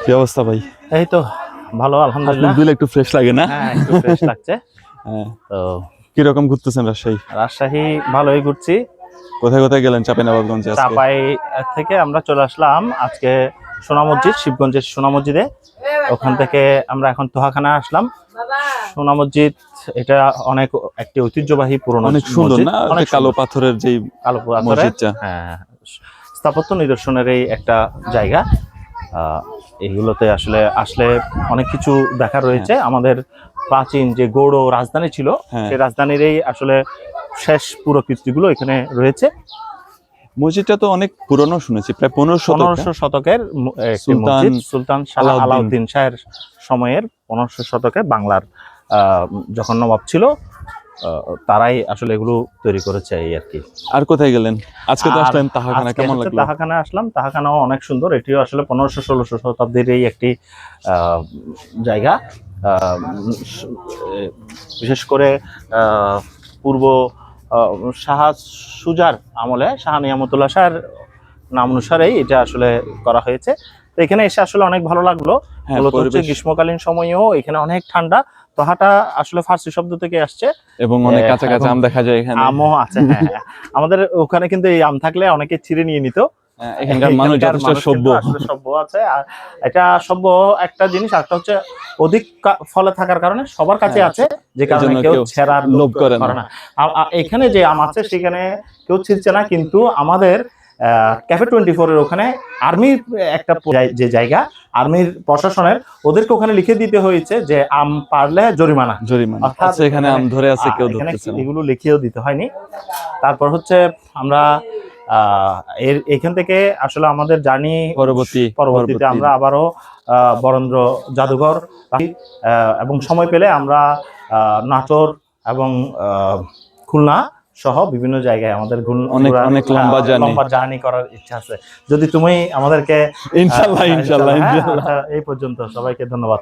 কি অবস্থা ভাই? এই তো ভালো, আলহামদুলিল্লাহ। দিলে একটু ফ্রেশ লাগে না? হ্যাঁ, একটু ফ্রেশ লাগছে। হ্যাঁ। তো কিরকম ঘুরতেছেন রাজশাহী? রাজশাহী ভালোই ঘুরছি। কোথায় কোথায় গেলেন চাঁপাইনবাবগঞ্জে আজকে? চাপাই থেকে আমরা চলে আসলাম আজকে সোনা মসজিদ, শিবগঞ্জের সোনা মসজিদে। ওখান থেকে আমরা এখন তোহাখানা আসলাম। সোনা মসজিদ এটা অনেক একটি ঐতিহ্যবাহী পুরনো অনেক সুন্দর মসজিদ, না? অনেক কালো সুন্দর। পাথরের যেই কালো পাথরের, মসজিদটা। হ্যাঁ, স্থাপত্য নিদর্শনের এই একটা জায়গা। এইগুলোতে আসলে আসলে অনেক কিছু দেখা রয়েছে। আমাদের প্রাচীন যে গৌড় রাজধানী ছিল, হ্যাঁ। সেই রাজধানীর এই আসলে শেষ পুরো কীর্তিগুলো এখানে রয়েছে। মসজিদটা তো অনেক পুরনো শুনেছি, প্রায় 1500 শতকের একটি মসজিদ। সুলতান শাহ আলাউদ্দিন শাহের সময়ের 1500 শতকে বাংলার যখন নবাব ছিল, তারাই আসলে এগুলো তৈরি করেছে এই আর কি। আর কোথায় গেলেন আজকে? তো আসলেন তাহাখানা, কেমন লাগলো? তাহাখানা আসলাম, তাহাখানাও অনেক সুন্দর। এটিও আসলে 1500-1600 শতাব্দীর এই একটি জায়গা। বিশেষ করে পূর্ব শাহ সুজার আমলে শাহ নিয়ামতুল্লাহ শাহের নাম অনুসারেই এটা আসলে করা হয়েছে। তো এখানে এসে আসলে অনেক ভালো লাগলো। মূলত হচ্ছে গ্রীষ্মকালীন সময়েও এখানে অনেক ঠান্ডা। তোহাটা আসলে ফার্সি শব্দ থেকে আসছে এবং অনেক কাঁচা কাঁচা আম দেখা যায় এখানে। আমও আছে, হ্যাঁ। আমাদের ওখানে কিন্তু এই আম থাকলে অনেকে ছিঁড়ে নিয়ে নিত। এখানকার মানুষ যথেষ্ট সভ্য আছে। আর এটা সভ্য একটা জিনিস, একটা হচ্ছে অধিক ফলে থাকার কারণে সবার কাছে আছে, যে কারণে কেউ ছেঁড়ার লোভ করে না। এখানে যে আম আছে সেখানে কেউ ছিঁড়ছে না, কিন্তু আমাদের ক্যাফে 24 এর ওখানে আর্মির একটা যে জায়গা, আর্মির প্রশাসনের, ওদেরকে ওখানে লিখে দিতে হয়েছে যে আম পারলে জরিমানা। অর্থাৎ এখানে আম ধরে আছে, কেউ ধরতেছে না। এগুলো লিখিয়েও দিতে হয়নি। তারপর হচ্ছে আমরা এখান থেকে আসলে আমাদের জার্নি পরবর্তীতে আমরা আবারও বরেন্দ্র জাদুঘর এবং সময় পেলে আমরা নাটোর এবং খুলনা সহ বিভিন্ন জায়গায় আমাদের অনেক লম্বা জার্নি করার ইচ্ছা আছে। যদি তুমি আমাদেরকে ইনশাআল্লাহ এই পর্যন্ত সবাইকে ধন্যবাদ।